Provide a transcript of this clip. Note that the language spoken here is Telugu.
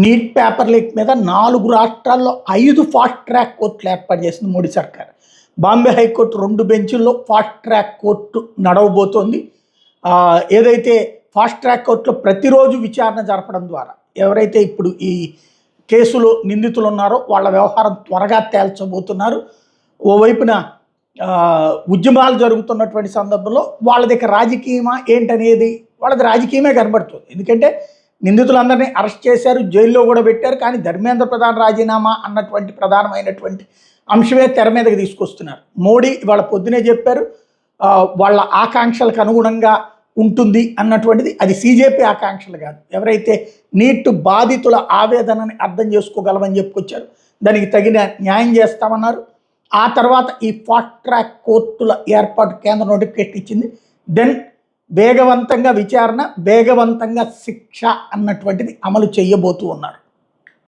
నీట్ పేపర్ లీక్ మీద 4 రాష్ట్రాల్లో 5 ఫాస్ట్ ట్రాక్ కోర్టులు ఏర్పాటు చేసింది మోడీ సర్కార్. బాంబే హైకోర్టు 2 బెంచుల్లో ఫాస్ట్ ట్రాక్ కోర్టు నడవబోతోంది. ఏదైతే ఫాస్ట్ ట్రాక్ కోర్టులో ప్రతిరోజు విచారణ జరపడం ద్వారా ఎవరైతే ఇప్పుడు ఈ కేసులో నిందితులు ఉన్నారో వాళ్ళ వ్యవహారం త్వరగా తేల్చబోతున్నారు. ఓవైపున ఉద్యమాలు జరుగుతున్నటువంటి సందర్భంలో వాళ్ళది రాజకీయమా ఏంటనేది వాళ్ళది రాజకీయమే కనబడుతుంది. ఎందుకంటే నిందితులందరినీ అరెస్ట్ చేశారు, జైల్లో కూడా పెట్టారు. కానీ ధర్మేంద్ర ప్రధాన్ రాజీనామా అన్నటువంటి ప్రధానమైనటువంటి అంశమే తెర మీదకి తీసుకొస్తున్నారు. మోడీ వాళ్ళ పొద్దునే చెప్పారు వాళ్ళ ఆకాంక్షలకు అనుగుణంగా ఉంటుంది అన్నటువంటిది. అది సీజేపీ ఆకాంక్షలు కాదు, ఎవరైతే నీట్ బాధితుల ఆవేదనని అర్థం చేసుకోగలమని చెప్పుకొచ్చారు. దానికి తగిన న్యాయం చేస్తామన్నారు. ఆ తర్వాత ఈ ఫాస్ట్ ట్రాక్ కోర్టుల ఏర్పాటు కేంద్ర నోటిఫికేషన్ ఇచ్చింది. దెన్ వేగవంతంగా విచారణ, వేగవంతంగా శిక్ష అన్నటువంటిది అమలు చేయబోతూ ఉన్నారు.